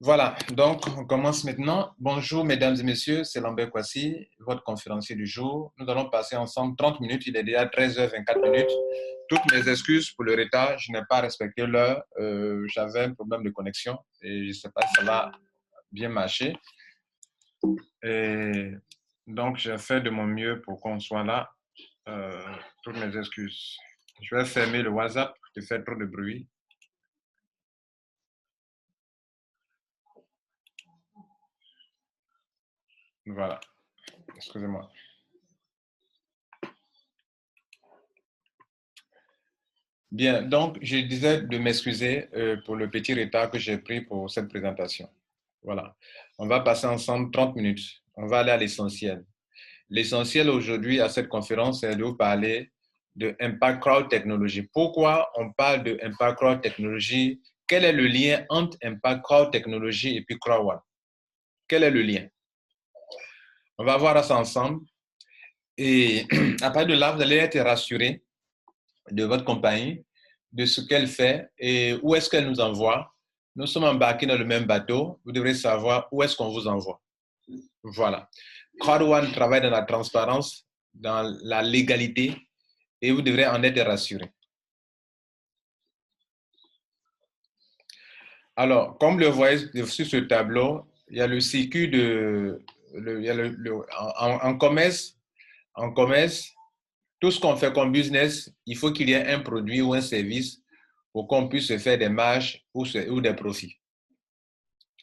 Voilà, donc on commence maintenant. Bonjour mesdames et messieurs, c'est Lambert Kwasi, votre conférencier du jour. Nous allons passer ensemble 30 minutes, il est déjà 13h24. Toutes mes excuses pour le retard, je n'ai pas respecté l'heure, j'avais un problème de connexion et je ne sais pas si ça va bien marcher. Et donc j'ai fait de mon mieux pour qu'on soit là. Toutes mes excuses. Je vais fermer le WhatsApp, il fait trop de bruit. Voilà, excusez-moi. Bien, donc je disais de m'excuser pour le petit retard que j'ai pris pour cette présentation. Voilà, on va passer ensemble 30 minutes. On va aller à l'essentiel. L'essentiel aujourd'hui à cette conférence, c'est de vous parler de Impact Crowd Technology. Pourquoi on parle de Impact Crowd Technology? Quel est le lien entre Impact Crowd Technology et puis Crowd One? Quel est le lien? On va voir ça ensemble. Et à partir de là, vous allez être rassuré de votre compagnie, de ce qu'elle fait et où est-ce qu'elle nous envoie. Nous sommes embarqués dans le même bateau. Vous devrez savoir où est-ce qu'on vous envoie. Voilà. Crowd One travaille dans la transparence, dans la légalité et vous devrez en être rassuré. Alors, comme le voyez sur ce tableau, il y a le circuit en commerce, tout ce qu'on fait comme business, il faut qu'il y ait un produit ou un service pour qu'on puisse se faire des marges ou des profits.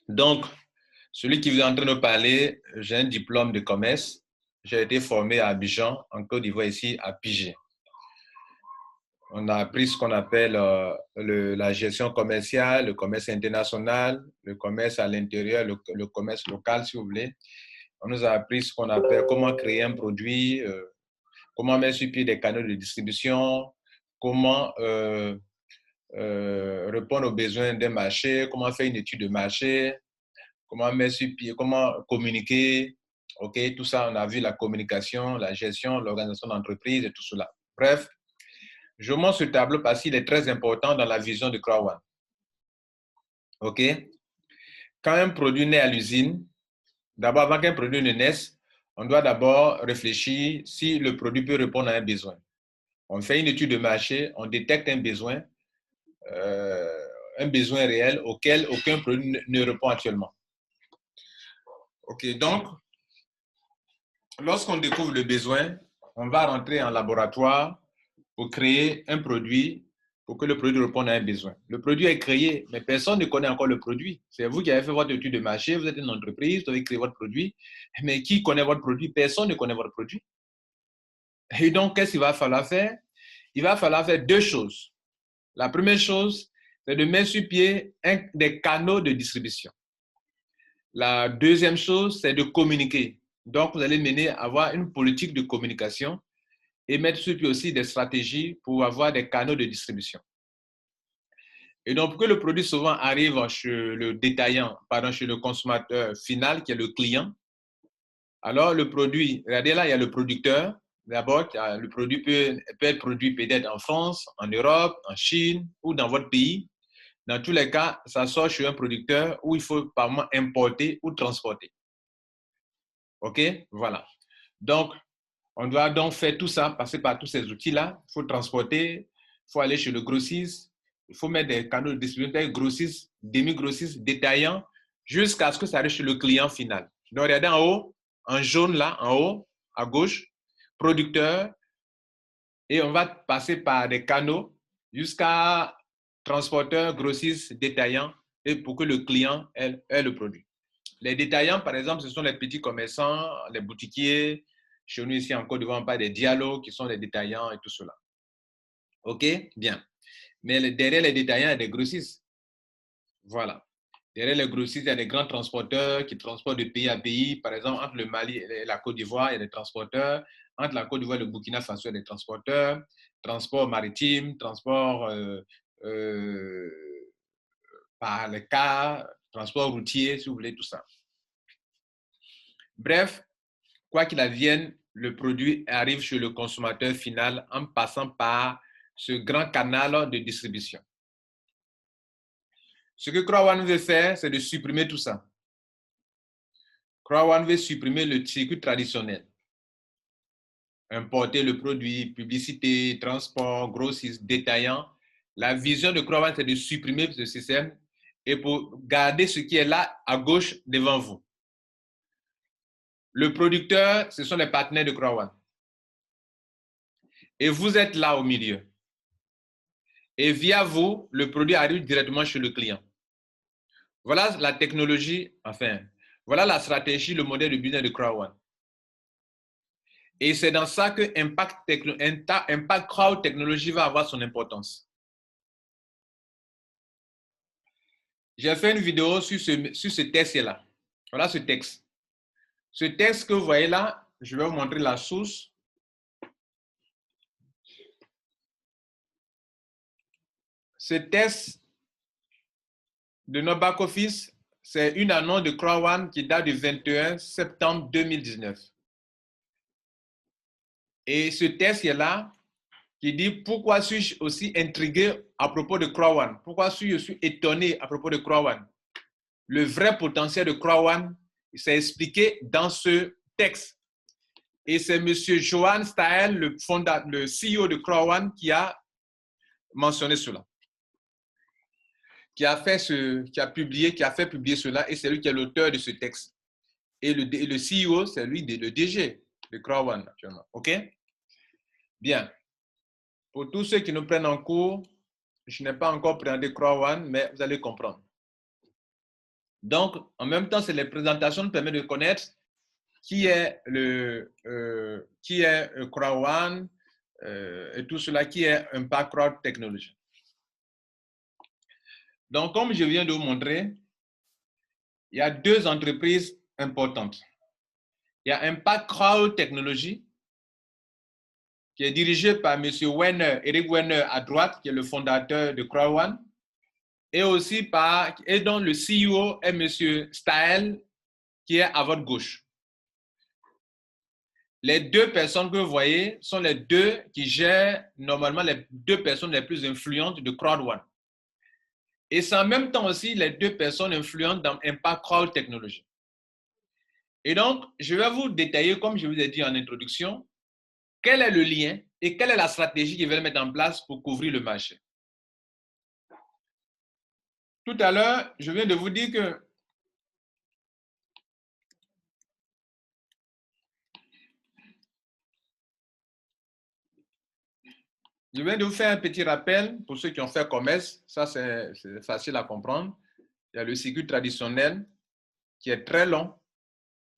Donc, celui qui vous est en train de parler, j'ai un diplôme de commerce. J'ai été formé à Abidjan, en Côte d'Ivoire, ici à Pigé. On a appris ce qu'on appelle la gestion commerciale, le commerce international, le commerce à l'intérieur, le commerce local, si vous voulez. On nous a appris ce qu'on appelle comment créer un produit, comment mettre sur pied des canaux de distribution, comment répondre aux besoins des marchés, comment faire une étude de marché, comment mettre sur pied, comment communiquer. OK, tout ça, on a vu la communication, la gestion, l'organisation d'entreprise et tout cela. Bref, je montre ce tableau parce qu'il est très important dans la vision de Crowd One. OK? Quand un produit naît à l'usine, d'abord, avant qu'un produit ne naisse, on doit d'abord réfléchir si le produit peut répondre à un besoin. On fait une étude de marché, on détecte un besoin réel auquel aucun produit ne répond actuellement. OK, donc, lorsqu'on découvre le besoin, on va rentrer en laboratoire pour créer un produit pour que le produit réponde à un besoin. Le produit est créé, mais personne ne connaît encore le produit. C'est vous qui avez fait votre étude de marché, vous êtes une entreprise, vous avez créé votre produit, mais qui connaît votre produit? Personne ne connaît votre produit. Et donc, qu'est-ce qu'il va falloir faire? Il va falloir faire deux choses. La première chose, c'est de mettre sur pied des canaux de distribution. La deuxième chose, c'est de communiquer. Donc, vous allez avoir une politique de communication et mettre sur pied aussi des stratégies pour avoir des canaux de distribution. Et donc, pour que le produit souvent arrive chez le détaillant, pardon, chez le consommateur final, qui est le client, alors le produit, regardez là, il y a le producteur. D'abord, le produit peut être produit peut-être en France, en Europe, en Chine ou dans votre pays. Dans tous les cas, ça sort chez un producteur où il faut par moment importer ou transporter. OK? Voilà. Donc, on doit donc faire tout ça, passer par tous ces outils-là. Il faut transporter, il faut aller chez le grossiste, il faut mettre des canaux de distribution, grossistes, demi-grossistes, détaillants, jusqu'à ce que ça arrive chez le client final. Donc, regardez en haut, en jaune là, en haut, à gauche, producteur, et on va passer par des canaux jusqu'à transporteur, grossiste, détaillant, et pour que le client ait le produit. Les détaillants, par exemple, ce sont les petits commerçants, les boutiquiers. Chez nous, ici en Côte d'Ivoire, on parle des dialogues qui sont les détaillants et tout cela. OK? Bien. Mais derrière les détaillants, il y a des grossistes. Voilà. Derrière les grossistes, il y a des grands transporteurs qui transportent de pays à pays. Par exemple, entre le Mali et la Côte d'Ivoire, il y a des transporteurs. Entre la Côte d'Ivoire et le Burkina Faso, il y a des transporteurs. Transport maritime, transport par les cars, transport routier, si vous voulez, tout ça. Bref, quoi qu'il advienne, le produit arrive chez le consommateur final en passant par ce grand canal de distribution. Ce que Crowd veut faire, c'est de supprimer tout ça. Crowd veut supprimer le circuit traditionnel. Importer le produit, publicité, transport, grossiste, détaillant. La vision de Crowd, c'est de supprimer ce système et pour garder ce qui est là à gauche devant vous. Le producteur, ce sont les partenaires de Crowd. Et vous êtes là au milieu. Et via vous, le produit arrive directement chez le client. Voilà la technologie, enfin, voilà la stratégie, le modèle de business de Crowd. Et c'est dans ça que Impact Crowd Technology va avoir son importance. J'ai fait une vidéo sur ce texte-là. Voilà ce texte. Ce texte que vous voyez là, je vais vous montrer la source. Ce texte de notre back-office, c'est une annonce de Crowd qui date du 21 septembre 2019. Et ce texte-là, qui dit pourquoi suis-je aussi intrigué à propos de Crowd? Pourquoi suis-je aussi étonné à propos de Crowd? Le vrai potentiel de Crowd, c'est expliqué dans ce texte. Et c'est M. Johan Stael, le CEO de Crowd, qui a mentionné cela. Qui a fait publier cela, et c'est lui qui est l'auteur de ce texte. Et le CEO, c'est lui, le DG de Crowd actuellement. OK? Bien. Pour tous ceux qui nous prennent en cours, je n'ai pas encore présenté Crowd, mais vous allez comprendre. Donc, en même temps, c'est les présentations qui permettent de connaître qui est Crowd et tout cela, qui est Impact Crowd Technology. Donc, comme je viens de vous montrer, il y a deux entreprises importantes. Il y a Impact Crowd Technology, qui est dirigé par M. Werner, Eric Werner à droite, qui est le fondateur de Crowd, et aussi et dont le CEO est M. Stael, qui est à votre gauche. Les deux personnes que vous voyez sont les deux qui gèrent normalement les deux personnes les plus influentes de Crowd. Et c'est en même temps aussi les deux personnes influentes dans Impact Crowd Technology. Et donc, je vais vous détailler, comme je vous ai dit en introduction, quel est le lien et quelle est la stratégie qu'ils veulent mettre en place pour couvrir le marché. Tout à l'heure, je viens de vous dire que je viens de vous faire un petit rappel pour ceux qui ont fait commerce. Ça, c'est facile à comprendre. Il y a le circuit traditionnel qui est très long,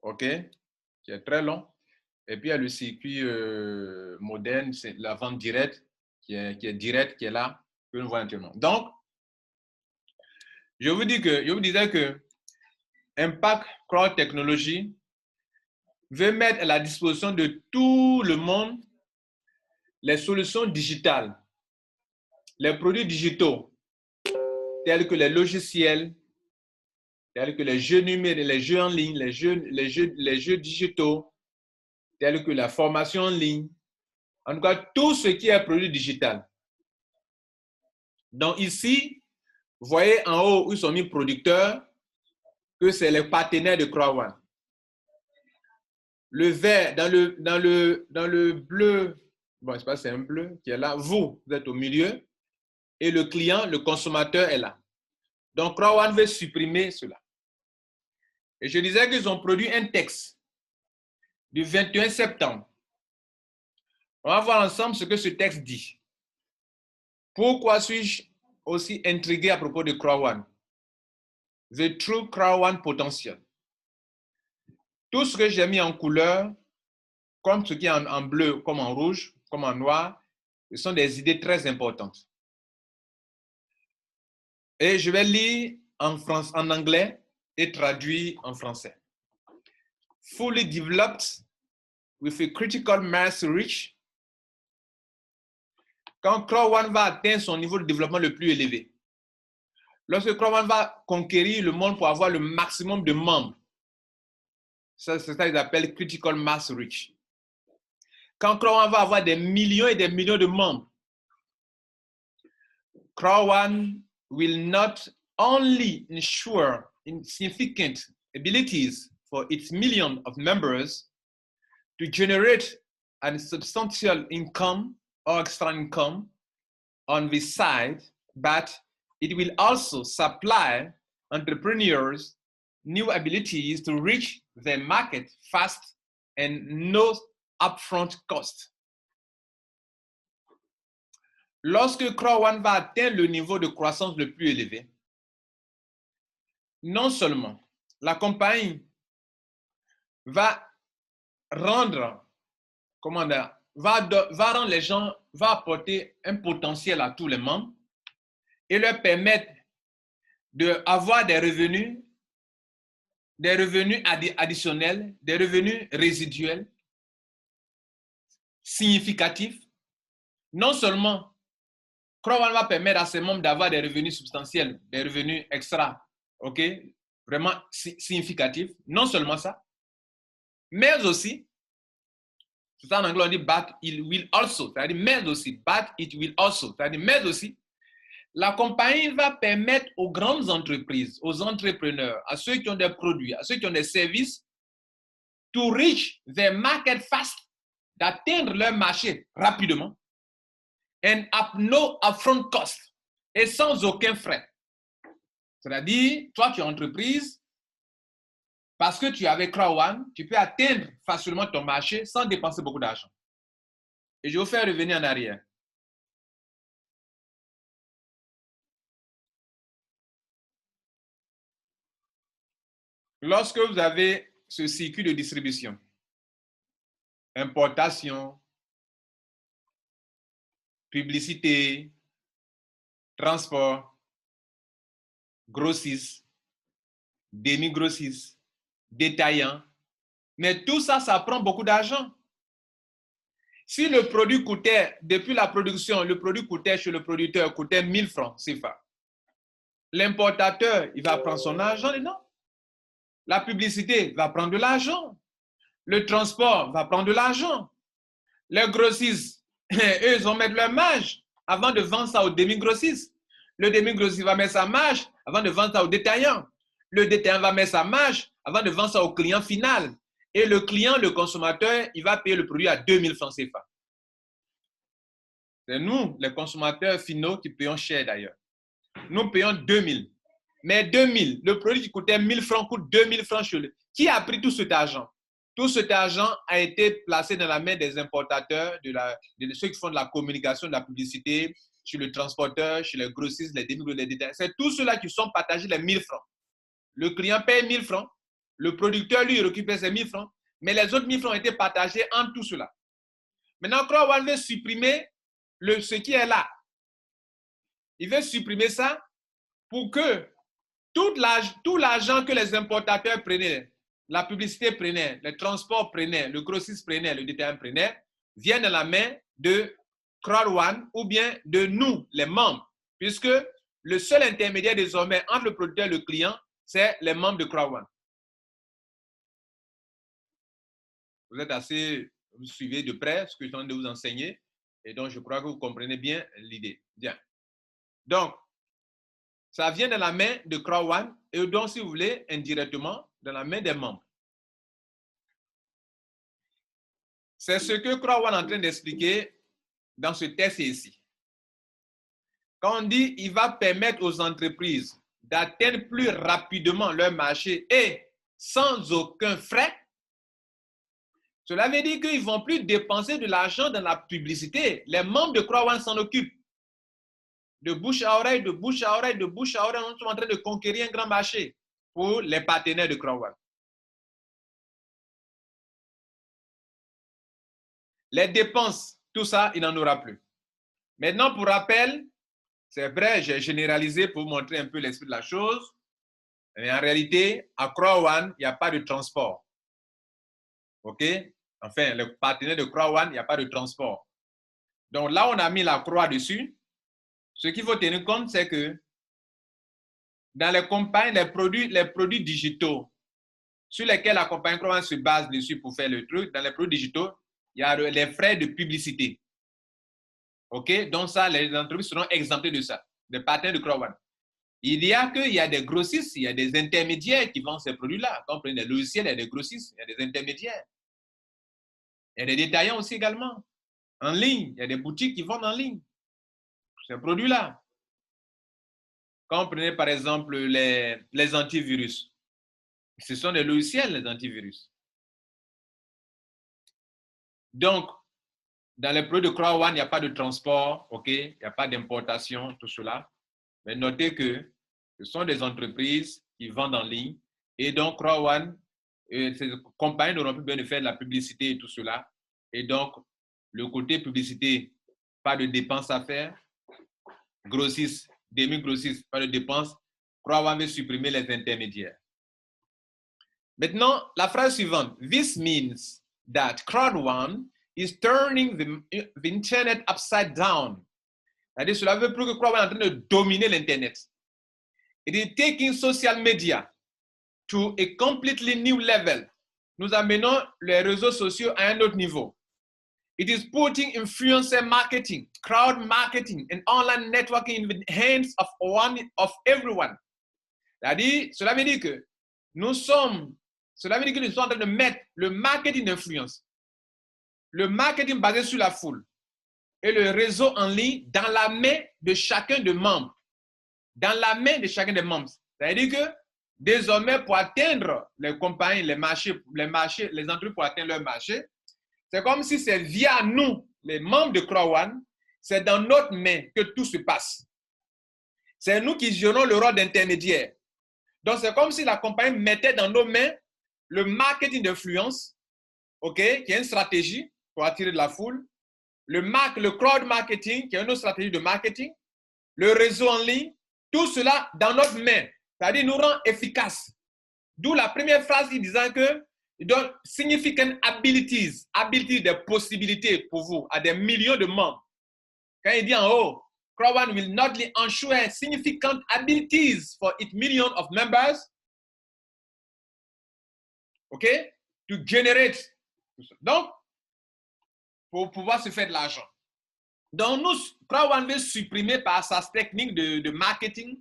OK, qui est très long. Et puis, il y a le circuit moderne, c'est la vente directe, qui est directe, qui est là, que nous voyons actuellement. Donc, je vous disais que Impact Crowd Technology veut mettre à la disposition de tout le monde les solutions digitales, les produits digitaux, tels que les logiciels, tels que les jeux numériques, les jeux en ligne, les jeux digitaux, tels que la formation en ligne. En tout cas, tout ce qui est produit digital. Donc ici, vous voyez en haut où ils sont mis producteurs, que c'est les partenaires de Crowd. Le vert, dans le bleu, bon, je sais pas, c'est un bleu qui est là. Vous êtes au milieu et le client, le consommateur est là. Donc, Crowd veut supprimer cela. Et je disais qu'ils ont produit un texte du 21 septembre. On va voir ensemble ce que ce texte dit. Pourquoi suis-je aussi intrigué à propos de Crowd? The True Crowd Potential. Tout ce que j'ai mis en couleur, comme ce qui est en bleu, comme en rouge, comme en noir, ce sont des idées très importantes. Et je vais lire en anglais et traduire en français. Fully developed with a critical mass reach. Quand Crowd va atteindre son niveau de développement le plus élevé, lorsque Crowd va conquérir le monde pour avoir le maximum de membres, c'est ça qu'ils appellent critical mass reach. Quand Crowd va avoir des millions et des millions de membres, Crowd will not only ensure significant abilities for its millions of members to generate a substantial income or extra income on this side, but it will also supply entrepreneurs new abilities to reach the market fast and no upfront cost. Lorsque Crowd va atteindre le niveau de croissance le plus élevé, non seulement la compagnie va rendre, comment dire, va rendre les gens, va apporter un potentiel à tous les membres et leur permettre d'avoir des revenus additionnels, des revenus résiduels significatifs. Non seulement Crowd va permettre à ses membres d'avoir des revenus substantiels, des revenus extra, ok, vraiment significatifs. Non seulement ça, mais aussi, c'est ça en anglais on dit but it will also, c'est-à-dire mais aussi, but it will also, c'est-à-dire mais aussi, la compagnie va permettre aux grandes entreprises, aux entrepreneurs, à ceux qui ont des produits, à ceux qui ont des services, to reach their market fast, d'atteindre leur marché rapidement, and at no upfront cost, et sans aucun frais. C'est-à-dire, toi qui es entreprise, parce que tu es avec Crowd, tu peux atteindre facilement ton marché sans dépenser beaucoup d'argent. Et je vais vous faire revenir en arrière. Lorsque vous avez ce circuit de distribution, importation, publicité, transport, grossiste, demi-grossiste, détaillant, mais tout ça, ça prend beaucoup d'argent. Si le produit coûtait, depuis la production, le produit coûtait chez le producteur, coûtait 1000 francs CFA, l'importateur, il va prendre son argent dedans. La publicité va prendre de l'argent. Le transport va prendre de l'argent. Les grossistes, eux, ils vont mettre leur marge avant de vendre ça au demi-grossiste. Le demi-grossiste va mettre sa marge avant de vendre ça au détaillant. Le détaillant va mettre sa marge avant de vendre ça au client final. Et le client, le consommateur, il va payer le produit à 2000 francs CFA. C'est nous, les consommateurs finaux, qui payons cher d'ailleurs. Nous payons 2000. Mais 2000, le produit qui coûtait 1000 francs coûte 2000 francs chez lui. Qui a pris tout cet argent? Tout cet argent a été placé dans la main des importateurs, de ceux qui font de la communication, de la publicité, chez le transporteur, chez les grossistes, les demi-grossistes, les détaillants. C'est tous ceux-là qui sont partagés les 1000 francs. Le client paye 1000 francs, le producteur, lui, récupère ses 1000 francs, mais les autres 1000 francs ont été partagés entre tout cela. Maintenant, Crowd veut supprimer ce qui est là. Il veut supprimer ça pour que tout l'argent que les importateurs prenaient, la publicité prenait, le transport prenait, le grossiste prenait, le détaillant prenait, vienne dans la main de Crowd ou bien de nous, les membres, puisque le seul intermédiaire désormais entre le producteur et le client, c'est les membres de Crowd. Vous suivez de près ce que je suis en train de vous enseigner, et donc je crois que vous comprenez bien l'idée. Bien. Donc, ça vient de la main de Crowd et donc, si vous voulez, indirectement, dans la main des membres. C'est ce que Crowd est en train d'expliquer dans ce texte ici. Quand on dit il va permettre aux entreprises d'atteindre plus rapidement leur marché et sans aucun frais, cela veut dire qu'ils ne vont plus dépenser de l'argent dans la publicité. Les membres de Crowd s'en occupent. De bouche à oreille, de bouche à oreille, de bouche à oreille, nous sommes en train de conquérir un grand marché pour les partenaires de Crowd. Les dépenses, tout ça, il n'en aura plus. Maintenant, pour rappel, c'est vrai, j'ai généralisé pour vous montrer un peu l'esprit de la chose, mais en réalité, à Crowd, il n'y a pas de transport. OK? Enfin, le partenaire de Crowd, il n'y a pas de transport. Donc là, on a mis la croix dessus. Ce qu'il faut tenir compte, c'est que dans les compagnies, les produits digitaux sur lesquels la compagnie Crowd se base dessus pour faire le truc, dans les produits digitaux, il y a les frais de publicité. OK? Donc ça, les entreprises seront exemptées de ça, des partenaires de Crowd. Il y a des grossistes, il y a des intermédiaires qui vendent ces produits-là. Quand on prend des logiciels, il y a des grossistes, il y a des intermédiaires. Il y a des détaillants aussi également. En ligne, il y a des boutiques qui vendent en ligne ces produits-là. Quand on prenait par exemple les antivirus, ce sont des logiciels, les antivirus. Donc, dans les produits de CrowdOne, il n'y a pas de transport, ok? Il n'y a pas d'importation, tout cela. Mais notez que ce sont des entreprises qui vendent en ligne. Et donc, CrowdOne, ces compagnies n'auront plus besoin de faire de la publicité et tout cela. Et donc, le côté publicité, pas de dépenses à faire. Grossistes, demi-grossistes, pas de dépenses. CrowdOne veut supprimer les intermédiaires. Maintenant, la phrase suivante. This means that CrowdOne is turning the internet upside down. C'est-à-dire, cela veut plus que CrowdOne est en train de dominer l'internet. It is taking social media to a completely new level. Nous amenons les réseaux sociaux à un autre niveau. It is putting influencer marketing, crowd marketing, and online networking in the hands of everyone. C'est-à-dire, cela veut dire que nous sommes en train de mettre le marketing d'influence, le marketing basé sur la foule et le réseau en ligne dans la main de chacun des membres. Dans la main de chacun des membres. C'est-à-dire que désormais, pour atteindre les compagnies, les entreprises pour atteindre leur marché, c'est comme si c'est via nous, les membres de CrowdOne, c'est dans notre main que tout se passe. C'est nous qui gérons le rôle d'intermédiaire. Donc, c'est comme si la compagnie mettait dans nos mains le marketing d'influence, ok, qui est une stratégie pour attirer de la foule, le crowd marketing, qui est une autre stratégie de marketing, le réseau en ligne, tout cela dans notre main, c'est-à-dire nous rend efficaces. D'où la première phrase qui disant que il donne significant abilities, des possibilités pour vous, à des millions de membres. Quand il dit en haut, CrowdOne will not only ensure significant abilities for its millions of members, okay, to generate. Donc, pour pouvoir se faire de l'argent. Donc, nous, CrowdOne veut supprimer par sa technique de marketing,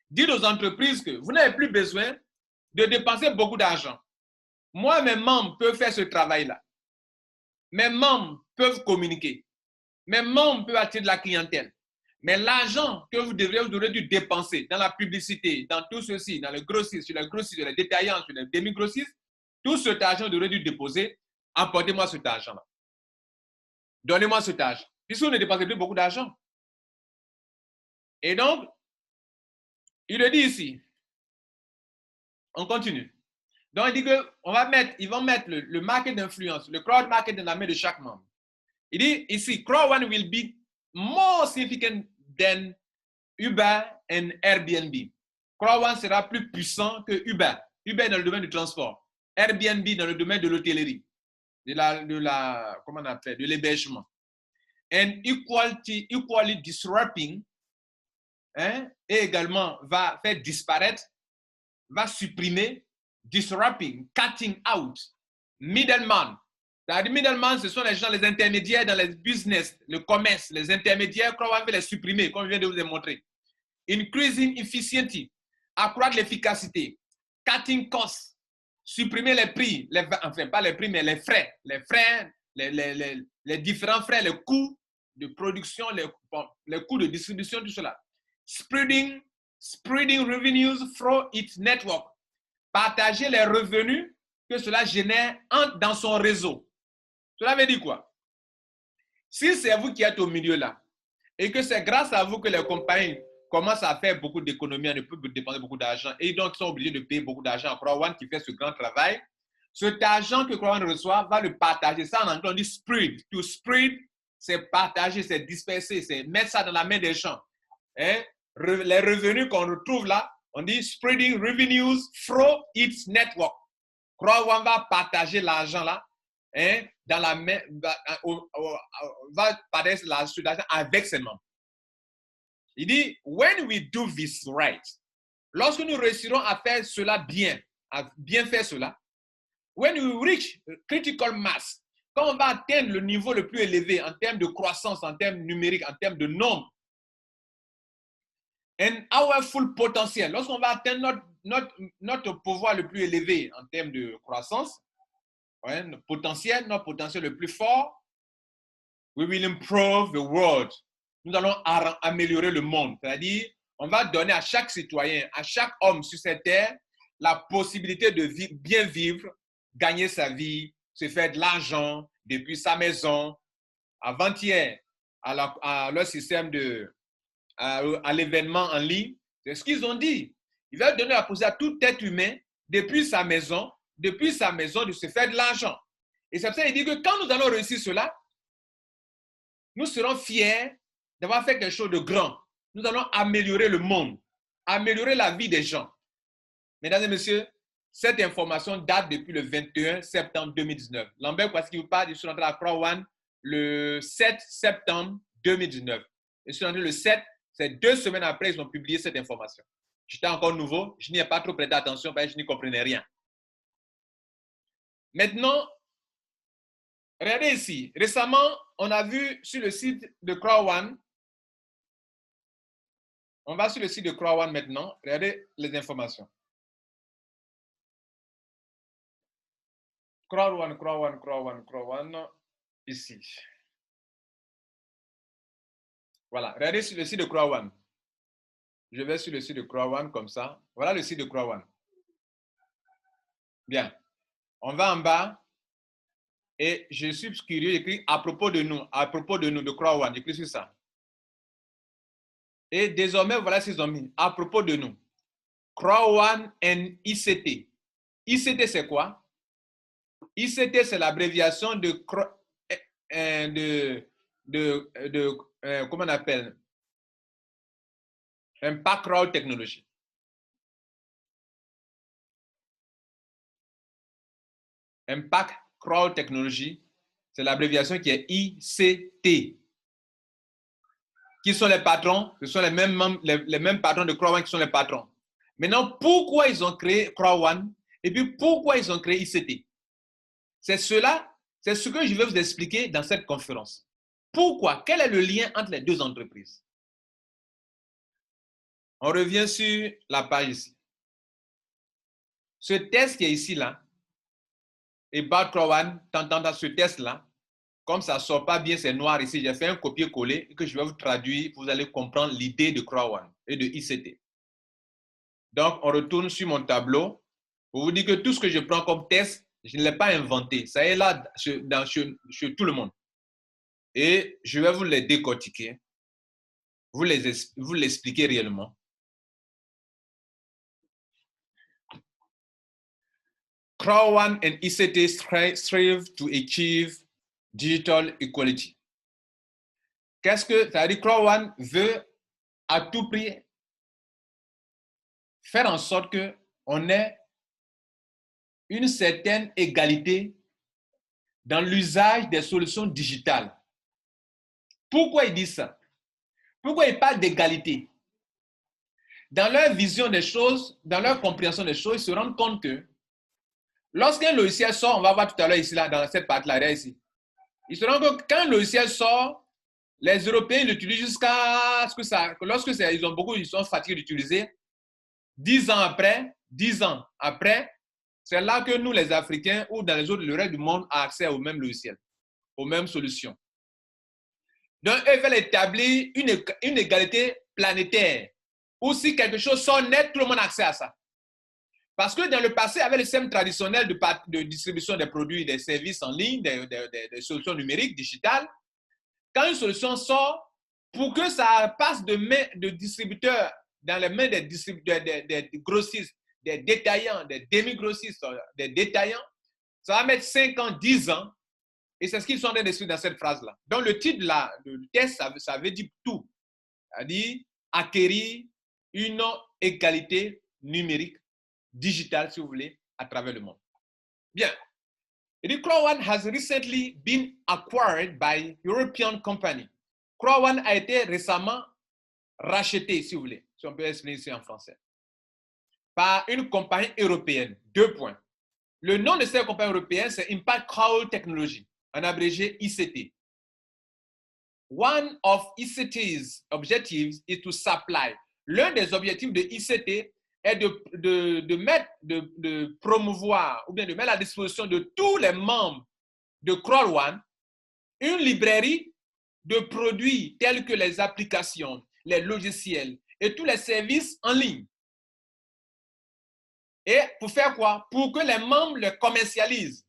dire aux entreprises que vous n'avez plus besoin de dépenser beaucoup d'argent. Moi, mes membres peuvent faire ce travail-là. Mes membres peuvent communiquer. Mes membres peuvent attirer de la clientèle. Mais l'argent que vous devrez dû dépenser dans la publicité, dans tout ceci, dans les grossistes, sur les détaillants, sur les demi-grossistes, tout cet argent vous devrez dû déposer, apportez-moi cet argent-là. Donnez-moi cet argent. Puisque vous ne dépensez plus beaucoup d'argent. Et donc, il le dit ici. On continue. Donc, il dit qu'ils vont mettre le market d'influence, le crowd market dans la main de chaque membre. Il dit ici, CrowdOne will be more significant than Uber and Airbnb. CrowdOne sera plus puissant que Uber. Uber dans le domaine du transport. Airbnb dans le domaine de l'hôtellerie, comment on appelle, de l'hébergement. And equally disrupting, et également va faire disparaître, va supprimer, disrupting, cutting out, middleman. Les middleman, ce sont les gens, les intermédiaires dans les business, le commerce, les intermédiaires, CrowdOne veut les supprimer, comme je viens de vous le montrer. Increasing efficiency, accroître l'efficacité, cutting costs, supprimer les prix, enfin pas les prix, mais les frais, les différents frais, les coûts de production, les coûts de distribution, tout cela. Spreading revenues through its network. Partager les revenus que cela génère dans son réseau. Cela veut dire quoi? Si c'est vous qui êtes au milieu là, et que c'est grâce à vous que les compagnies commencent à faire beaucoup d'économies, ne peuvent dépenser beaucoup d'argent, et donc sont obligés de payer beaucoup d'argent à CrowdOne qui fait ce grand travail, cet argent que CrowdOne reçoit va le partager. Ça, en anglais, on dit spread. To spread, c'est partager, c'est disperser, c'est mettre ça dans la main des gens. Hein? Les revenus qu'on retrouve là, on dit spreading revenues through its network. CrowdOne va partager l'argent là, hein, dans la main, va partager l'argent avec ses membres. Il dit, when we do this right, lorsque nous réussirons à faire cela bien, à bien faire cela, when we reach critical mass, quand on va atteindre le niveau le plus élevé en termes de croissance, en termes numériques, en termes de nombre, And our full potentiel, lorsqu'on va atteindre notre pouvoir le plus élevé en termes de croissance, ouais, notre potentiel le plus fort, we will improve the world. Nous allons améliorer le monde. C'est-à-dire, on va donner à chaque citoyen, à chaque homme sur cette terre, la possibilité de bien vivre, gagner sa vie, se faire de l'argent depuis sa maison. Avant-hier, à leur système à l'événement en ligne, c'est ce qu'ils ont dit. Ils veulent donner la possibilité à tout être humain, depuis sa maison, de se faire de l'argent. Et c'est pour ça qu'il dit que quand nous allons réussir cela, nous serons fiers d'avoir fait quelque chose de grand. Nous allons améliorer le monde, améliorer la vie des gens. Mesdames et messieurs, cette information date depuis le 21 septembre 2019. Lambert, parce qu'il vous parle, je suis rentré à Croix One le 7 septembre 2019. Je suis rentré le 7, c'est 2 semaines après, ils ont publié cette information. J'étais encore nouveau, je n'y ai pas trop prêté attention parce que je n'y comprenais rien. Maintenant, regardez ici. Récemment, on a vu sur le site de Croix One, on va sur le site de Croix One maintenant, regardez les informations. Croix One, ici. Voilà, regardez sur le site de Croix One. Je vais sur le site de Croix One comme ça. Voilà le site de Croix One. Bien. On va en bas et je suis curieux, j'écris à propos de nous, de Croix One. J'écris sur ça. Et désormais, voilà ce qu'ils ont mis. À propos de nous. Croix One and ICT. ICT, c'est quoi? ICT, c'est l'abréviation de comment on appelle? Impact Crowd Technology. Impact Crowd Technology, c'est l'abréviation qui est ICT. Qui sont les patrons? Ce sont les mêmes patrons de Croix One qui sont les patrons. Maintenant, pourquoi ils ont créé Croix One et puis pourquoi ils ont créé ICT? C'est ce que je vais vous expliquer dans cette conférence. Pourquoi? Quel est le lien entre les deux entreprises? On revient sur la page ici. Ce test qui est ici, là, et Bart Croix One, dans ce test-là, comme ça ne sort pas bien, c'est noir ici, j'ai fait un copier-coller que je vais vous traduire, vous allez comprendre l'idée de Croix One et de ICT. Donc, on retourne sur mon tableau pour vous dire que tout ce que je prends comme test, je ne l'ai pas inventé. Ça est là chez tout le monde. Et je vais vous les décortiquer, vous l'expliquer réellement. Croix One and ICT strive to achieve digital equality. Qu'est-ce que ça veut dire? Croix One veut à tout prix faire en sorte qu'on ait une certaine égalité dans l'usage des solutions digitales. Pourquoi ils disent ça? Pourquoi ils parlent d'égalité? Dans leur vision des choses, dans leur compréhension des choses, ils se rendent compte que lorsqu'un logiciel sort, on va voir tout à l'heure ici, là, dans cette partie-là, ici, ils se rendent compte que quand un logiciel sort, les Européens l'utilisent jusqu'à ce que ça, lorsque ils sont fatigués d'utiliser, 10 ans après, c'est là que nous, les Africains, ou dans les autres, le reste du monde, a accès au même logiciel, aux mêmes solutions. Donc, ils veulent établir une égalité planétaire, où si quelque chose sort net, tout le monde a accès à ça. Parce que dans le passé, avec le système traditionnel de distribution des produits, des services en ligne, des solutions numériques, digitales, quand une solution sort, pour que ça passe de main de distributeurs dans les mains des grossistes, des détaillants, des demi-grossistes, des détaillants, ça va mettre 5 ans, 10 ans. Et c'est ce qu'ils sont en train d'expliquer dans cette phrase-là. Donc, le titre du test, ça veut dire tout. C'est-à-dire acquérir une égalité numérique, digitale, si vous voulez, à travers le monde. Bien. Et Croix One has recently been acquired by European company. Croix One a été récemment racheté, si vous voulez, si on peut expliquer ici en français, par une compagnie européenne. 2 points. Le nom de cette compagnie européenne, c'est Impact Crowd Technology, en abrégé ICT. One of ICT's objectives is to supply l'un des objectifs de ICT est de promouvoir ou bien de mettre à disposition de tous les membres de Crawl-One une librairie de produits tels que les applications, les logiciels et tous les services en ligne. Et pour faire quoi? Pour que les membres les commercialisent.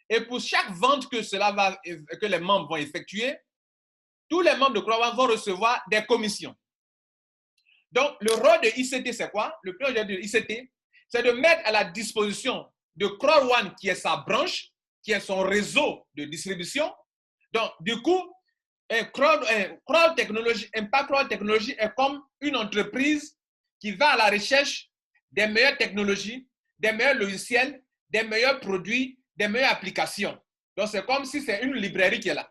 Et pour chaque vente que les membres vont effectuer, tous les membres de Crawl-One vont recevoir des commissions. Donc, le rôle de ICT, c'est quoi? Le projet de ICT, c'est de mettre à la disposition de Crawl-One, qui est sa branche, qui est son réseau de distribution. Donc, du coup, Crawl Technology, Impact Crawl Technology est comme une entreprise qui va à la recherche des meilleures technologies, des meilleurs logiciels, des meilleurs produits, des meilleures applications. Donc, c'est comme si c'est une librairie qui est là.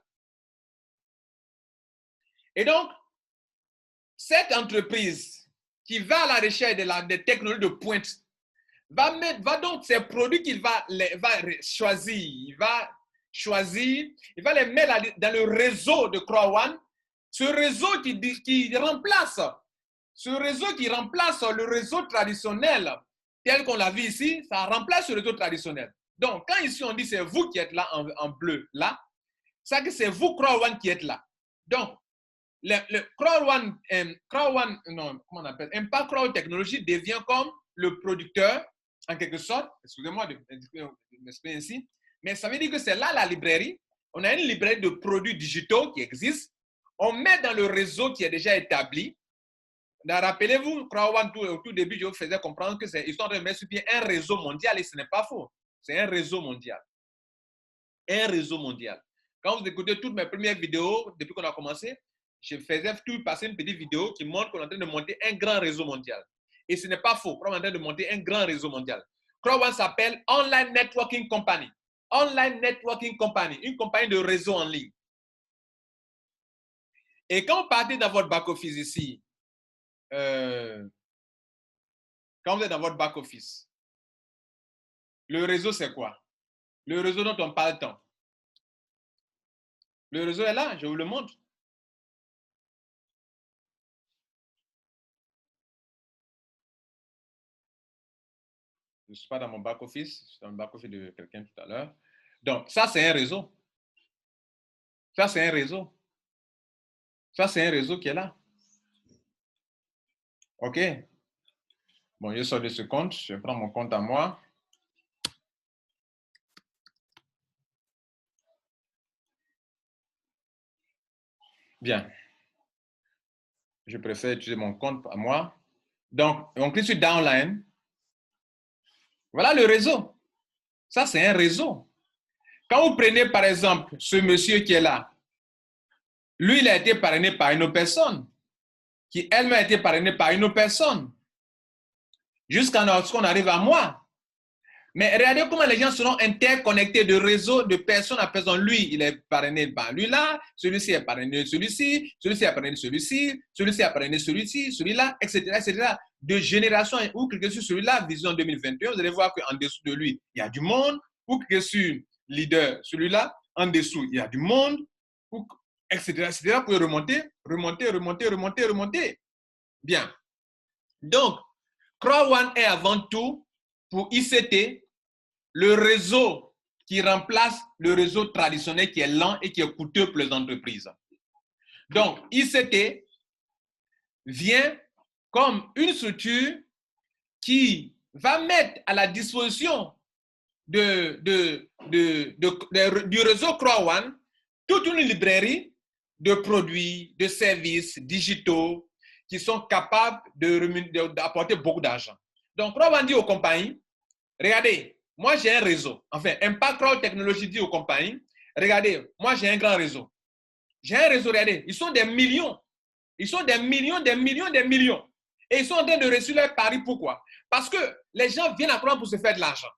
Et donc, cette entreprise qui va à la recherche des technologies de pointe va donc ces produits qu'il va choisir, il va les mettre dans le réseau de Crawl-One, ce réseau qui remplace le réseau traditionnel tel qu'on l'a vu ici, ça remplace le réseau traditionnel. Donc, quand ici on dit c'est vous qui êtes là en bleu, là, ça que c'est vous Crawl-One qui êtes là. Donc, le Crawl-One, comment on appelle, Impact Crawl Technology devient comme le producteur, en quelque sorte, excusez-moi de m'exprimer ainsi, mais ça veut dire que c'est là la librairie. On a une librairie de produits digitaux qui existe. On met dans le réseau qui est déjà établi. Rappelez-vous, Crawl-One, au tout début, je vous faisais comprendre que ils sont en train de mettre sur pied un réseau mondial et ce n'est pas faux. C'est un réseau mondial. Un réseau mondial. Quand vous écoutez toutes mes premières vidéos, depuis qu'on a commencé, je faisais tout passer une petite vidéo qui montre qu'on est en train de monter un grand réseau mondial. Et ce n'est pas faux. Crawl-One est en train de monter un grand réseau mondial. Crawl-One s'appelle Online Networking Company. Online Networking Company, une compagnie de réseau en ligne. Et quand vous partez dans votre back-office ici, quand vous êtes dans votre back-office, le réseau, c'est quoi? Le réseau dont on parle tant. Le réseau est là, je vous le montre. Je ne suis pas dans mon back-office, je suis dans le back-office de quelqu'un tout à l'heure. Donc, ça, c'est un réseau. Ça, c'est un réseau. Ça, c'est un réseau qui est là. OK. Bon, je sors de ce compte. Je prends mon compte à moi. Bien. Je préfère utiliser mon compte à moi. Donc, on clique sur Downline. Voilà le réseau. Ça, c'est un réseau. Quand vous prenez, par exemple, ce monsieur qui est là, lui, il a été parrainé par une autre personne, qui elle-même a été parrainée par une autre personne, jusqu'à ce qu'on arrive à moi. Mais regardez comment les gens seront interconnectés de réseaux de personne à personne. Lui, il est parrainé par lui là, celui-ci est parrainé de celui-ci, celui-ci est parrainé de celui-ci, celui-ci est parrainé de celui-ci, celui-là, etc., etc. De génération, ou cliquez sur celui-là, Vision 2021, vous allez voir qu'en dessous de lui, il y a du monde, ou cliquez sur Leader, celui-là, en dessous, il y a du monde, etc., etc., pour remonter, remonter, remonter, remonter, remonter. Bien. Donc, Crawl-One est avant tout, pour ICT, le réseau qui remplace le réseau traditionnel qui est lent et qui est coûteux pour les entreprises. Donc, ICT vient comme une structure qui va mettre à la disposition du réseau Crawl-One toute une librairie de produits, de services digitaux qui sont capables d'apporter beaucoup d'argent. Donc, Crawl-One dit aux compagnies, regardez, moi j'ai un réseau. Enfin, Impact Crawl Technology dit aux compagnies, regardez, moi j'ai un grand réseau. J'ai un réseau, regardez, ils sont des millions. Ils sont des millions, des millions, des millions. Et ils sont en train de réussir leur pari. Pourquoi? Parce que les gens viennent à Crawl-One pour se faire de l'argent.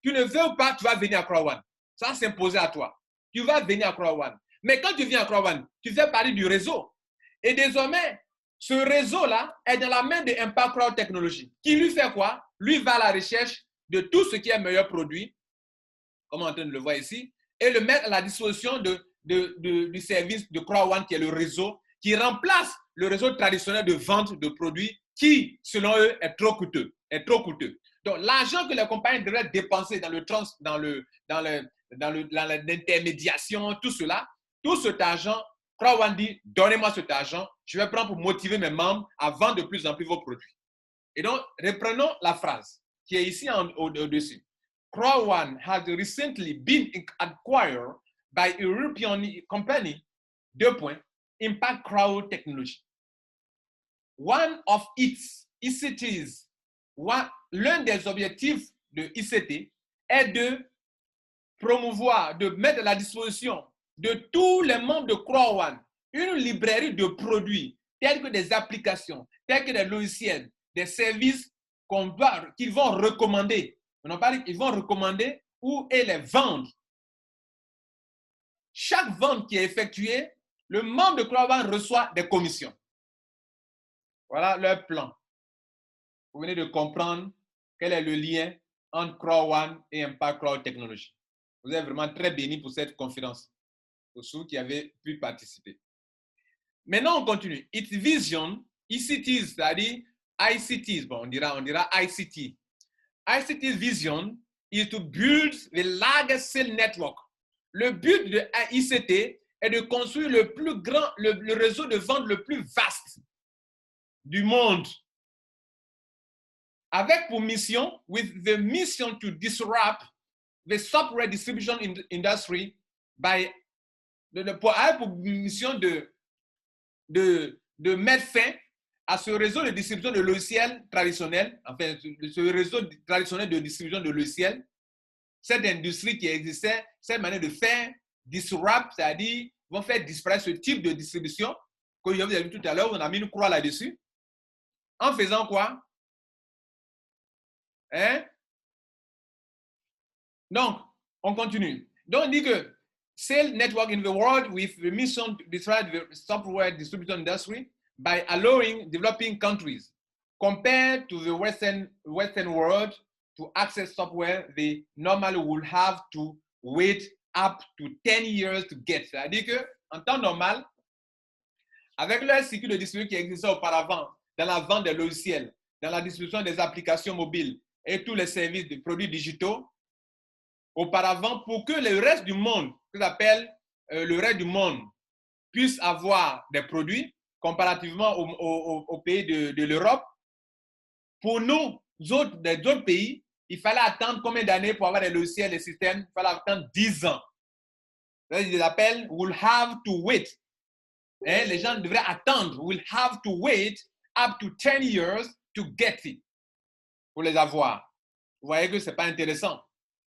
Tu ne veux pas, tu vas venir à Crawl-One. Ça va s'imposer à toi. Tu vas venir à Crawl-One. Mais quand tu viens à Crawl-One, tu fais partie du réseau. Et désormais, ce réseau-là est dans la main de Impact Crawl Technology. Qui lui fait quoi? Lui va à la recherche de tout ce qui est meilleur produit, comme on est en train de le voir ici, et le mettre à la disposition du service de Crawl-One, qui est le réseau qui remplace le réseau traditionnel de vente de produits qui, selon eux, est trop coûteux. Donc, l'argent que les compagnies devraient dépenser dans l'intermédiation, tout cela, tout cet argent, CrowdOne dit, donnez-moi cet argent, je vais prendre pour motiver mes membres à vendre de plus en plus vos produits. Et donc, reprenons la phrase qui est ici au-dessus. CrowdOne has recently been acquired by a European company, Impact Crowd Technology. One of its ICTs, l'un des objectifs de ICT est de promouvoir, de mettre à la disposition de tous les membres de CrowdOne une librairie de produits tels que des applications, tels que des logiciels, des services qu'ils vont recommander. Ils vont recommander et les vendre. Chaque vente qui est effectuée, le membre de CrowdOne reçoit des commissions. Voilà leur plan. Vous venez de comprendre quel est le lien entre CrowdOne et Impact Crowd Technology. Vous êtes vraiment très bénis pour cette conférence, pour ceux qui avaient pu participer. Maintenant, on continue. Its vision, ICTs, c'est-à-dire ICTs, bon, on dira ICT. ICT's vision is to build the largest sales network. Le but de ICT est de construire le réseau de vente le plus vaste du monde. Avec pour mission, with the mission to disrupt the software distribution industry pour mission de mettre fin à ce réseau de distribution de logiciels traditionnels, enfin, ce réseau traditionnel de distribution de logiciels, cette industrie qui existait, cette manière de faire disrupt, c'est-à-dire vont faire disparaître ce type de distribution que je vous ai vu tout à l'heure, on a mis une croix là-dessus. En faisant quoi? Hein? Donc, on continue. Donc, on dit que sales network in the world with the mission to disrupt the software distribution industry by allowing developing countries compared to the Western world to access software they normally would have to wait up to 10 years to get. C'est-à-dire qu'en temps normal, avec leur cycle de distribution qui existait auparavant dans la vente des logiciels, dans la distribution des applications mobiles et tous les services de produits digitaux, auparavant, pour que le reste du monde, que j'appelle le reste du monde, puisse avoir des produits comparativement aux pays de l'Europe, pour nous, d'autres pays, il fallait attendre combien d'années pour avoir des logiciels, des systèmes? Il fallait attendre 10 ans. Ils appellent will have to wait. Hein? Les gens devraient attendre. Will have to wait up to 10 years to get it. Pour les avoir. Vous voyez que ce n'est pas intéressant.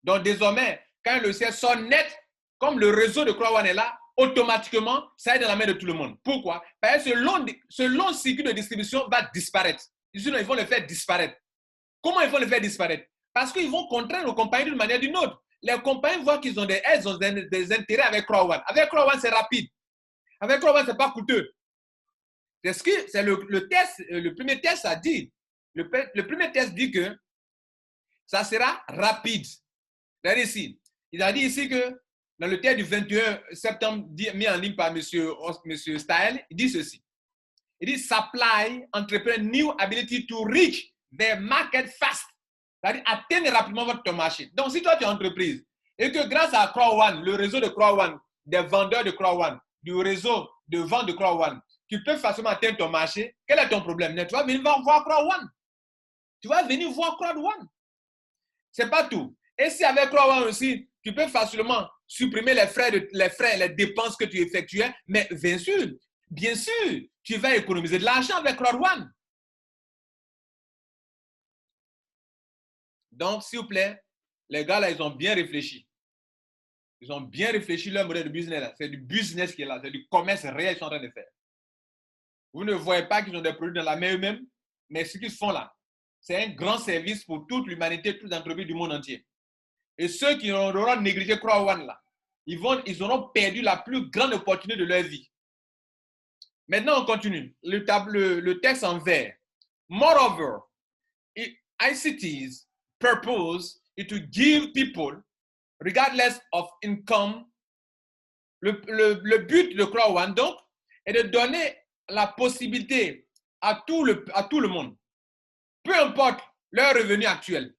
Donc, désormais, quand le logiciel sort net, comme le réseau de CrowdOne est là, automatiquement, ça est dans la main de tout le monde. Pourquoi? Parce que ce long cycle de distribution va disparaître. Sinon, ils vont le faire disparaître. Comment ils vont le faire disparaître? Parce qu'ils vont contraindre les compagnies d'une manière ou d'une autre. Les compagnies voient qu'ils ont des intérêts avec CrowdOne. Avec CrowdOne, c'est rapide. Avec CrowdOne, ce n'est pas coûteux. C'est le test, le premier test a dit. Le premier test dit que ça sera rapide. Regardez ici. Il a dit ici que dans le test du 21 septembre mis en ligne par M. Stael, il dit ceci. Il dit supply entrepreneur new ability to reach the market fast. C'est-à-dire atteindre rapidement votre marché. Donc, si toi tu es entreprise et que grâce à CrowdOne, le réseau de CrowdOne, des vendeurs de CrowdOne, du réseau de vente de CrowdOne, tu peux facilement atteindre ton marché, quel est ton problème? Tu vas venir voir CrowdOne. Tu vas venir voir CrowdOne. Ce n'est pas tout. Et si avec CrowdOne aussi, tu peux facilement supprimer les frais, les dépenses que tu effectuais, mais bien sûr, tu vas économiser de l'argent avec CrowdOne. Donc, s'il vous plaît, les gars là, ils ont bien réfléchi. Ils ont bien réfléchi leur modèle de business là. C'est du business qui est là, c'est du commerce réel qu'ils sont en train de faire. Vous ne voyez pas qu'ils ont des produits dans la main eux-mêmes, mais ce qu'ils font là, c'est un grand service pour toute l'humanité, toutes les entreprises du monde entier. Et ceux qui auront négligé CrowdOne là, ils auront perdu la plus grande opportunité de leur vie. Maintenant, on continue. Le texte en vert. Moreover, ICT's purpose is to give people, regardless of income, le but de CrowdOne, donc, est de donner la possibilité à tout le monde, peu importe leur revenu actuel,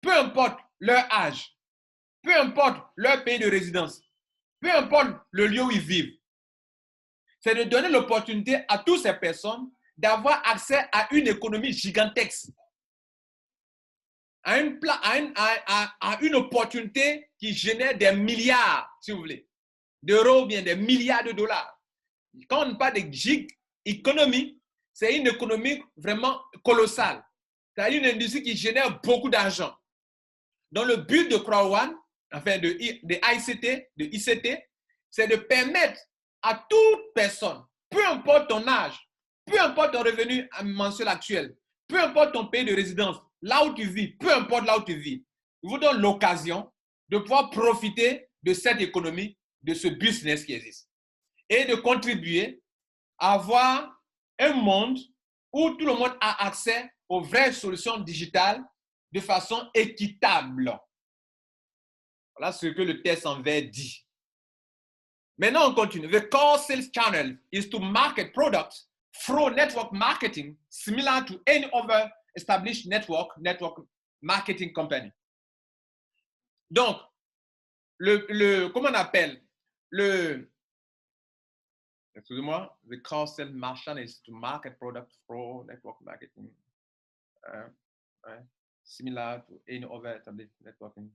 peu importe leur âge, peu importe leur pays de résidence, peu importe le lieu où ils vivent, c'est de donner l'opportunité à toutes ces personnes d'avoir accès à une économie gigantesque, à une opportunité qui génère des milliards, si vous voulez, d'euros ou bien des milliards de dollars. Quand on parle de gig économie, c'est une économie vraiment colossale. C'est une industrie qui génère beaucoup d'argent. Donc, le but de CrowdOne, enfin de ICT, c'est de permettre à toute personne, peu importe ton âge, peu importe ton revenu mensuel actuel, peu importe ton pays de résidence, là où tu vis, peu importe là où tu vis, je vous donne l'occasion de pouvoir profiter de cette économie, de ce business qui existe et de contribuer à avoir un monde où tout le monde a accès aux vraies solutions digitales de façon équitable. Voilà ce que le test en vert dit. Maintenant, on continue. The core sales channel is to market products through network marketing, similar to any other established network marketing company. Donc, comment on appelle excusez-moi, the core sales channel is to market products through network marketing, similar to any other established networking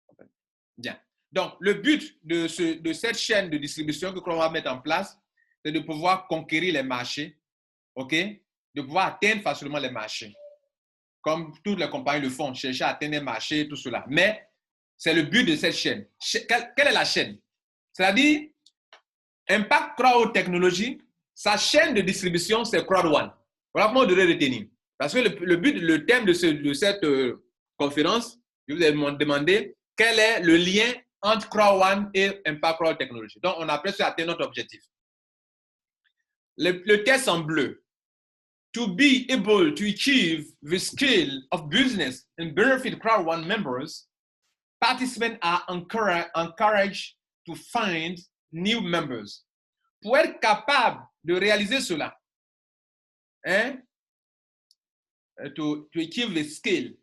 company. Bien. Donc, le but de cette chaîne de distribution que l'on va mettre en place, c'est de pouvoir conquérir les marchés, OK? De pouvoir atteindre facilement les marchés. Comme toutes les compagnies le font, chercher à atteindre les marchés, tout cela. Mais c'est le but de cette chaîne. Quelle est la chaîne? C'est-à-dire, Impact Crowd Technology, sa chaîne de distribution, c'est CrowdOne. Voilà comment on devrait retenir. Parce que le thème de cette conférence, je vous ai demandé quel est le lien entre CrowdOne et Impact Crowd Technology. Donc, on a presque atteint notre objectif. Le test en bleu. To be able to achieve the scale of business and benefit CrowdOne members, participants are encouraged to find new members. Pour être capable de réaliser cela, to achieve the scale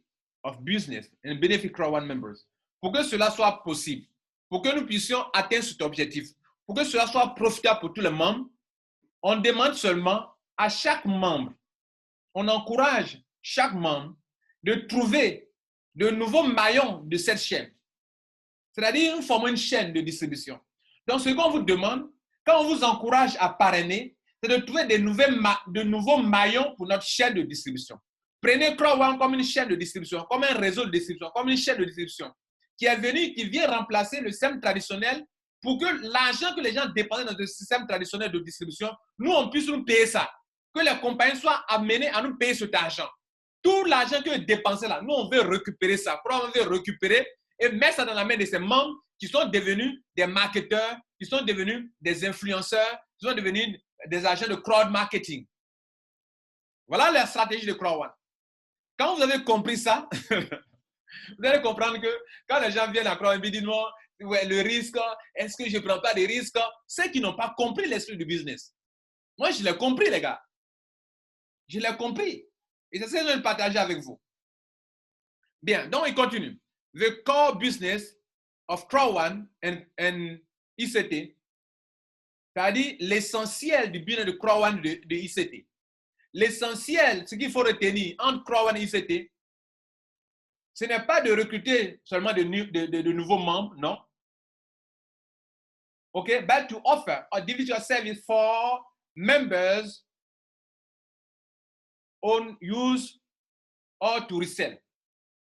of business and benefit CrowdOne members, pour que cela soit possible, pour que nous puissions atteindre cet objectif, pour que cela soit profitable pour tous les membres, on demande seulement à chaque membre, on encourage chaque membre de trouver de nouveaux maillons de cette chaîne. C'est-à-dire, nous formons une chaîne de distribution. Donc, ce qu'on vous demande, quand on vous encourage à parrainer, c'est de trouver de nouveaux maillons pour notre chaîne de distribution. Prenez CrowdOne comme une chaîne de distribution, comme un réseau de distribution, comme une chaîne de distribution qui vient remplacer le système traditionnel pour que l'argent que les gens dépensaient dans le système traditionnel de distribution, nous, on puisse nous payer ça. Que les compagnies soient amenées à nous payer cet argent. Tout l'argent que dépensé là, nous, on veut récupérer ça. On veut récupérer et mettre ça dans la main de ces membres qui sont devenus des marketeurs, qui sont devenus des influenceurs, qui sont devenus des agents de crowd marketing. Voilà la stratégie de CrowdOne. Quand vous avez compris ça, vous allez comprendre que quand les gens viennent à CrowdOne et disent non, ouais, le risque, est-ce que je ne prends pas des risques? Ceux qui n'ont pas compris l'esprit du business. Moi, je l'ai compris, les gars. Je l'ai compris. Et c'est ça que je vais le partager avec vous. Bien, donc il continue. The core business of CrowdOne and ICT, c'est-à-dire l'essentiel du business de CrowdOne de ICT. L'essentiel, ce qu'il faut retenir entre CrowdOne et ICT, ce n'est pas de recruter seulement de nouveaux membres, non. Okay, but to offer a digital service for members on use or to resell.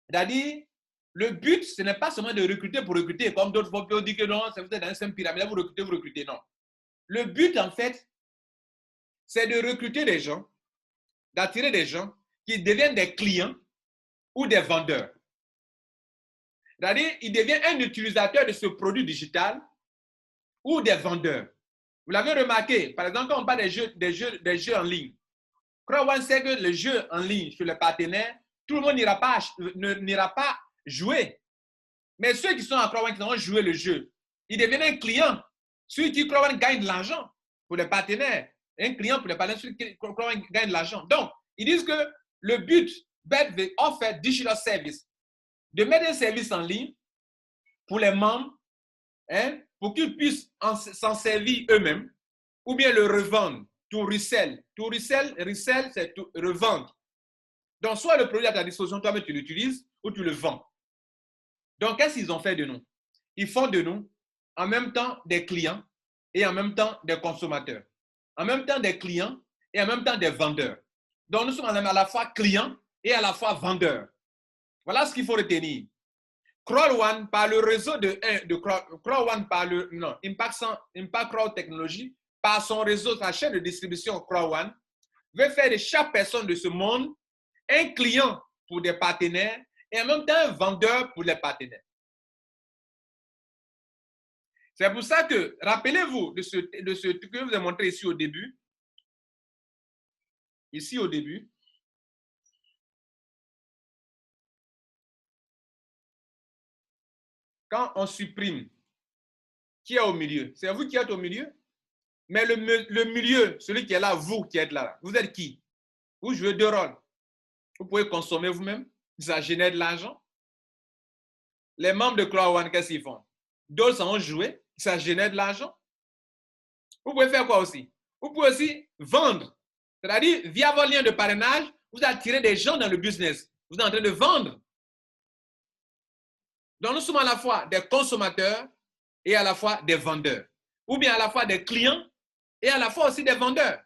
C'est-à-dire, le but, ce n'est pas seulement de recruter pour recruter, comme d'autres fois, on dit que non, c'est dans un système pyramidal, vous recrutez, non. Le but, en fait, c'est de recruter des gens, d'attirer des gens qui deviennent des clients ou des vendeurs. C'est-à-dire, ils deviennent un utilisateur de ce produit digital ou des vendeurs. Vous l'avez remarqué, par exemple, quand on parle des jeux en ligne, CrowdOne sait que le jeu en ligne sur les partenaires, tout le monde n'ira pas jouer. Mais ceux qui sont à CrowdOne qui vont jouer le jeu, ils deviennent un client. Ceux qui CrowdOne gagnent de l'argent pour les partenaires. Un client pour les partenaires sur lesquels CrowdOne gagne de l'argent. Donc, ils disent que le but, BET veut offrir digital service, de mettre un service en ligne pour les membres, hein, pour qu'ils puissent s'en servir eux-mêmes, ou bien le revendre, to resell. To resell, c'est revendre. Donc, soit le produit à ta disposition, toi-même tu l'utilises, ou tu le vends. Donc, qu'est-ce qu'ils ont fait de nous? Ils font de nous, en même temps, des clients et en même temps des consommateurs. En même temps des clients et en même temps des vendeurs. Donc, nous sommes à la fois clients et à la fois vendeurs. Voilà ce qu'il faut retenir. CrowdOne, par le réseau de CrowdOne, par le Impact Crowd Technology, par son réseau, sa chaîne de distribution CrowdOne, veut faire de chaque personne de ce monde un client pour des partenaires et en même temps un vendeur pour les partenaires. C'est pour ça que, rappelez-vous de ce que je vous ai montré ici au début. Ici au début. Quand on supprime, qui est au milieu? C'est vous qui êtes au milieu? Mais le milieu, celui qui est là, vous qui êtes là, vous êtes qui? Vous jouez deux rôles. Vous pouvez consommer vous-même, ça génère de l'argent. Les membres de CrowdOne, qu'est-ce qu'ils font? D'autres en ont joué, ça génère de l'argent. Vous pouvez faire quoi aussi? Vous pouvez aussi vendre. C'est-à-dire, via vos liens de parrainage, vous attirez des gens dans le business. Vous êtes en train de vendre. Donc, nous sommes à la fois des consommateurs et à la fois des vendeurs. Ou bien à la fois des clients et à la fois aussi des vendeurs.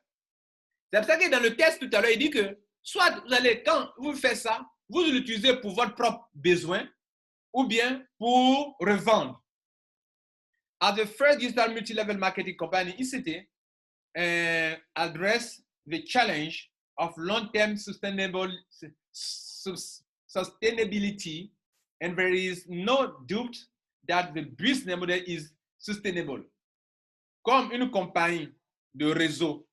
C'est pour ça que dans le test tout à l'heure, il dit que soit vous allez, quand vous faites ça, vous l'utilisez pour votre propre besoin ou bien pour revendre. As the first digital multi-level marketing company, ICT address the challenge of long-term sustainability, and there is no doubt that the business model is sustainable. Comme une compagnie de réseau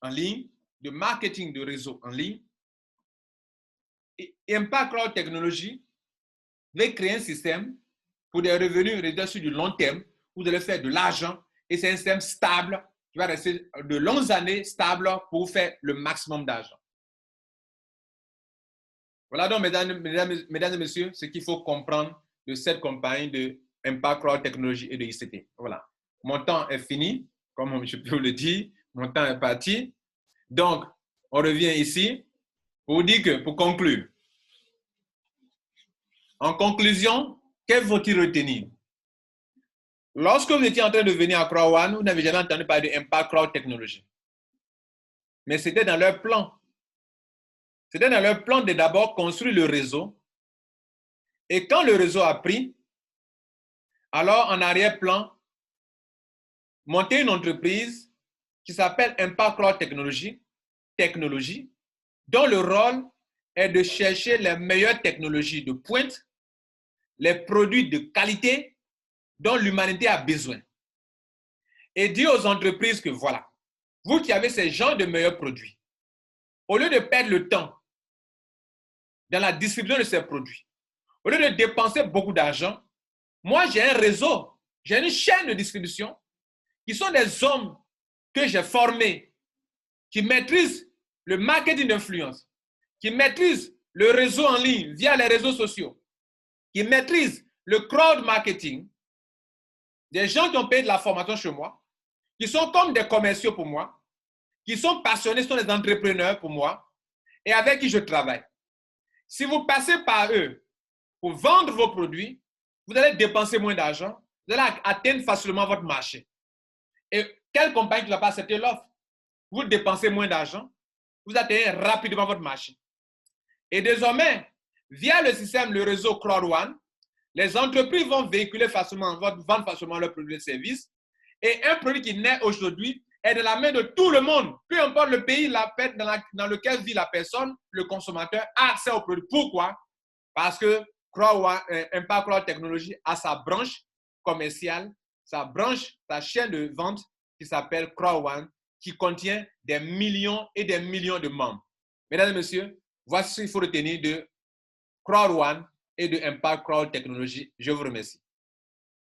en ligne, de marketing de réseau en ligne, Impact Crowd Technology veut créer un système pour des revenus réduits sur du long terme. Vous allez faire de l'argent et c'est un système stable qui va rester de longues années stable pour faire le maximum d'argent. Voilà donc, mesdames et messieurs, ce qu'il faut comprendre de cette compagnie de Impact Crowd Technology et de ICT. Voilà. Mon temps est fini, comme je peux le dire. Mon temps est parti. Donc, on revient ici pour vous dire que, pour conclure, en conclusion, qu'est-ce qu'il faut-il retenir? Lorsque vous étiez en train de venir à CrowdOne, vous n'avez jamais entendu parler de Impact Crowd Technology. Mais c'était dans leur plan. C'était dans leur plan de d'abord construire le réseau. Et quand le réseau a pris, alors en arrière-plan, monter une entreprise qui s'appelle Impact Crowd Technology, dont le rôle est de chercher les meilleures technologies de pointe, les produits de qualité dont l'humanité a besoin. Et dire aux entreprises que voilà, vous qui avez ces genres de meilleurs produits, au lieu de perdre le temps dans la distribution de ces produits, au lieu de dépenser beaucoup d'argent, moi j'ai un réseau, j'ai une chaîne de distribution qui sont des hommes que j'ai formés, qui maîtrisent le marketing d'influence, qui maîtrisent le réseau en ligne via les réseaux sociaux, qui maîtrisent le crowd marketing, des gens qui ont payé de la formation chez moi, qui sont comme des commerciaux pour moi, qui sont passionnés, sont des entrepreneurs pour moi, et avec qui je travaille. Si vous passez par eux pour vendre vos produits, vous allez dépenser moins d'argent, vous allez atteindre facilement votre marché. Et quelle compagnie qui ne va pas accepter l'offre? Vous dépensez moins d'argent, vous atteignez rapidement votre marché. Et désormais, via le système, le réseau CrowdOne, les entreprises vont véhiculer facilement, vont vendre facilement leurs produits et services. Et un produit qui naît aujourd'hui est de la main de tout le monde. Peu importe le pays, la fête dans lequel vit la personne, le consommateur a accès au produit. Pourquoi? Parce que Impact Crowd Technology a sa branche commerciale, sa chaîne de vente qui s'appelle CrowdOne, qui contient des millions et des millions de membres. Mesdames et messieurs, voici ce qu'il faut retenir de CrowdOne et de Impact Crowd Technology. Je vous remercie.